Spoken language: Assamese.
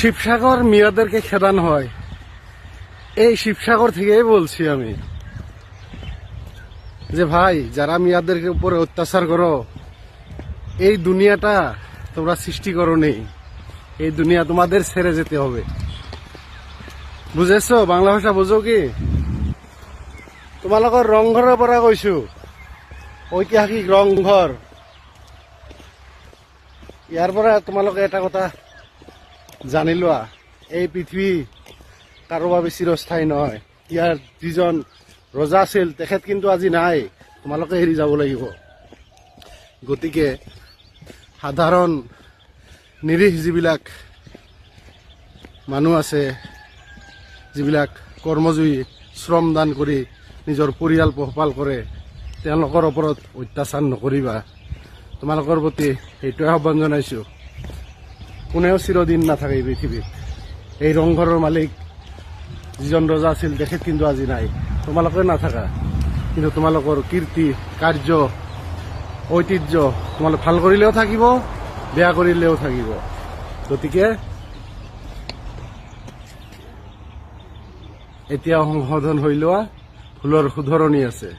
শিবসাগর মিয়াদেরকে খেদানো হয়, এই শিবসাগর থেকেই বলছি আমি যে ভাই, যারা মিয়াদের উপরে অত্যাচার করো, এই দুনিয়াটা তোমরা সৃষ্টি করো নেই, এই দুনিয়া তোমাদের ছেড়ে যেতে হবে। বুঝেছো? বাংলা ভাষা বুঝো কি? তোমালোকৰ ৰংঘৰৰ পৰা কৈছো, ঐতিহাসিক ৰংঘৰ। ইয়াৰ পৰা তোমালোকে এটা কথা জানি লোৱা, এই পৃথিৱী কাৰো বাবে চিৰস্থায়ী নহয়। ইয়াৰ যিজন ৰজা আছিল তেখেত কিন্তু আজি নাই, তোমালোকে এৰি যাব লাগিব। গতিকে সাধাৰণ নিৰীহ যিবিলাক মানুহ আছে, যিবিলাক কৰ্মজীৱী, শ্ৰমদান কৰি নিজৰ পৰিয়াল পোহপাল কৰে, তেওঁলোকৰ ওপৰত অত্যাচাৰ নকৰিবা। তোমালোকৰ প্ৰতি সেইটোৱে আহ্বান জনাইছোঁ। কোনেও চিৰদিন নাথাকে এই পৃথিৱীত। এই ৰংঘৰৰ মালিক যিজন ৰজা আছিল তেখেত কিন্তু আজি নাই, তোমালোকে নাথাকা, কিন্তু তোমালোকৰ কীৰ্তি, কাৰ্য, ঐতিহ্য তোমালোক ভাল কৰিলেও থাকিব, বেয়া কৰিলেও থাকিব। গতিকে এতিয়া সংশোধন হৈ লোৱা, ভুলৰ শুধৰণি আছে।